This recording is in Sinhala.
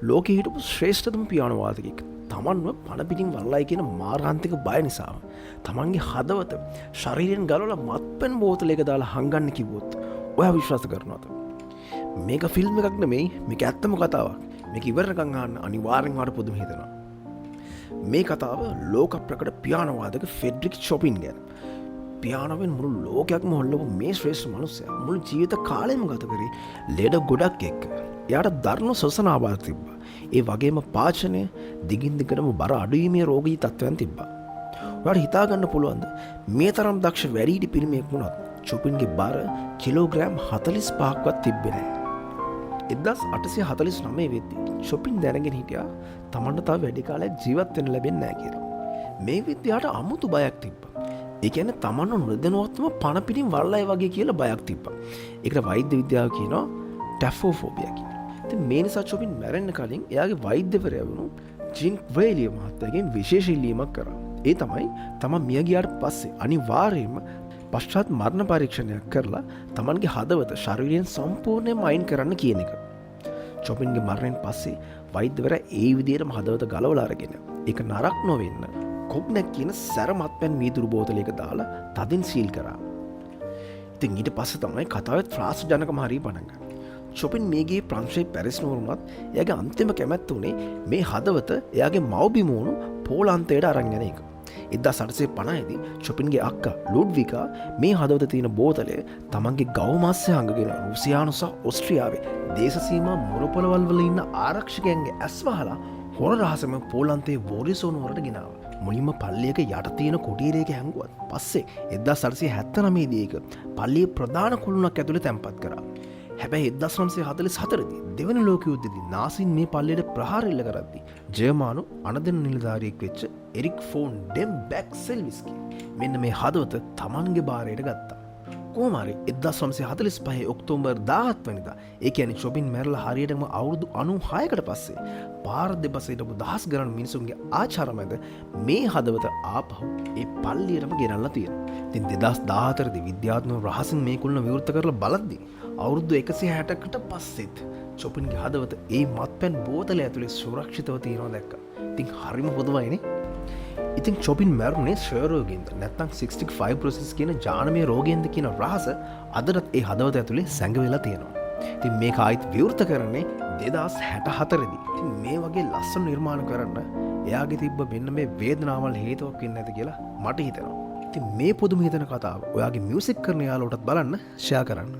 ලෝකෙ හිටපු ශ්‍රේෂ්ඨතම පියානෝ වාදකයෙක්. තමන්ව පණ පිටින් වල්ලයි කියන මාරාන්තික බය නිසාම තමන්ගේ හදවත ශරීරයෙන් ගලවලා මත්පැන් බෝතලයක දාලා හංගන්න කිව්වොත් ඔයා විශ්වාස කරනවද? මේක ෆිල්ම් එකක් නෙමෙයි, මේක ඇත්තම කතාවක්. මේක ඉවරනකම් අහන්න අනිවාර්යෙන් වාට පුදුම හිතෙනවා. මේ කතාව ලෝක ප්‍රකට පියානෝ වාදක ෆෙඩරික් චොපින් ගැන. පියානෝවෙන් මුළු ලෝකයක්ම හොල්ලපු මේ ශ්‍රේෂ්ඨ මනුස්සයා මුළු ජීවිත කාලෙම ගත කරේ ලෙඩ ගොඩක් එක්ක. එයාට දරුණු ශ්වසන ආබාධ තිබ්බා. ඒ වගේම පාචනය දිගින් දිගටම බර අඩුවීමේ රෝගී තත්ත්වයන් තිබ්බා. ඔයාලට හිතා ගන්න පුළුවන්ද මේ තරම් දක්ෂ වැඩිහිටි පිරිමියෙක් වුණත් චොපින්ගේ බර කිලෝග්‍රෑම් 45ක්වත් තිබ්බේ නැහැ. 1849 වෙද්දී චොපින් දැනගෙන හිටියා තමන්ට තව වැඩි කාලයක් ජීවත් වෙන්න ලැබෙන්නේ නැහැ කියලා. මේ විද්‍යාවට අමුතු බයක් තිබ්බා. ඒ කියන්නේ තමන්ව නොදැනුවත්වම පණ පිටින් වල්ලයි වගේ කියලා බයක් තිබ්බා. ඒකට වෛද්‍ය විද්‍යාව කියනවා ටැෆෝෆෝබියා කියලා. ඉතින් මේ නිසා චොපින් මැරෙන්න කලින් එයාගේ වෛද්‍යවරයා වුණු ජින් වේලිය මහත්තයාගෙන් විශේෂ ඉල්ලීමක් කරා. ඒ තමයි තමන් මිය ගියාට පස්සේ අනිවාර්යයෙන්ම පශ්චාත් මරණ පරීක්ෂණයක් කරලා තමන්ගේ හදවත ශරීරයෙන් සම්පූර්ණයෙන්ම අයින් කරන්න කියන එක. චොපින්ගේ මරණයෙන් පස්සේ වෛද්‍යවරයා ඒ විදිහටම හදවත ගලවලා අරගෙන ඒක නරක් නොවෙන්න කොග්නැක් කියන සැර මත්පැන් වීදුරු බෝතලයක දාලා තදින් සීල් කරා. ඉතින් ඊට පස්සේ තමයි කතාවේ ත්‍රාස ජනකම හරිය පටන් ගන්නේ. චොපින් මේගේ ප්‍රංශයේ පැරිස් නුවරුණත් එයාගේ අන්තිම කැමැත්ත උනේ මේ හදවත එයාගේ මව්බිම වුණු පෝලන්තයට අරන් යන එක. 1850 දී චොපින්ගේ අක්කා ලුඩ්විකා මේ හදවත තියෙන බෝතලය තමන්ගේ ගව මාස්සේ හංගගෙන රුසියානු සහ ඕස්ට්‍රියාවේ දේශ සීමා මුරපොළවල් වල ඉන්න ආරක්ෂකයන්ගේ ඇස් වහලා හොර රහසම පෝලන්තයේ වෝරිසෝ නුවරට ගෙනාවා. මුලින්ම පල්ලියක යට තියෙන කුටීරයක හැංගුවත් පස්සේ 1879 දී ඒක පල්ලියේ ප්‍රධාන කුළුණක් ඇතුලේ තැන්පත් කරා. හැබැයි 1944 දී දෙවන ලෝක යුද්ධයේදී නාසින් මේ පල්ලියට ප්‍රහාර එල්ල කරද්දී ජර්මානු අනදෙන නිලධාරියෙක් වෙච්ච එරික් ෆෝන් ඩෙම් බැක්සෙල්විස්කි මෙන්න මේ හදවත තමන්ගේ බාරයට ගත්තා. කොහොම හරි 1945 ඔක්තෝබර් 17 වෙනිදා ඒ කියන්නේ චොපින් මැරලා හරියටම අවුරුදු 96කට පස්සේ පාර දෙපස හිටපු දහස් ගණන් මිනිසුන්ගේ ආචාර මැද මේ හදවත ආපහු ඒ පල්ලියටම ගෙනල්ලා තියෙනවා. ඉතින් 2014 දී විද්‍යාත්මක රහසින් මේ කුළුණ විවෘත කරලා බලද්දී අවුරුදු 160කට පස්සෙත් චොපින්ගේ හදවත ඒ මත්පැන් බෝතලය ඇතුලේ සුරක්ෂිතව තියෙනවා දැක්කා. ඉතින් හරිම පොදුවයිනේ. ඉතින් චොපින් මැරුණේ ෂර් රෝගයෙන්ද නැත්නම් 65 ප්‍රොසෙස් කියන ජානමය රෝගයෙන්ද කියන රහස අදටත් ඒ හදවත ඇතුලේ සැඟවිලා තියෙනවා. ඉතින් මේක ආයිත් විවෘත කරන්නේ 2064 දී. ඉතින් මේ වගේ ලස්සන නිර්මාණ කරන්න එයාගේ තිබ්බ මෙන්න මේ වේදනාවල් හේතුවක් වෙන්නේ නැති කියලා මට හිතෙනවා. ඉතින් මේ පුදුම හිතන කතාව ඔයාගේ මියුසික් කරන යාළුවටත් බලන්න ෂෙයා කරන්න.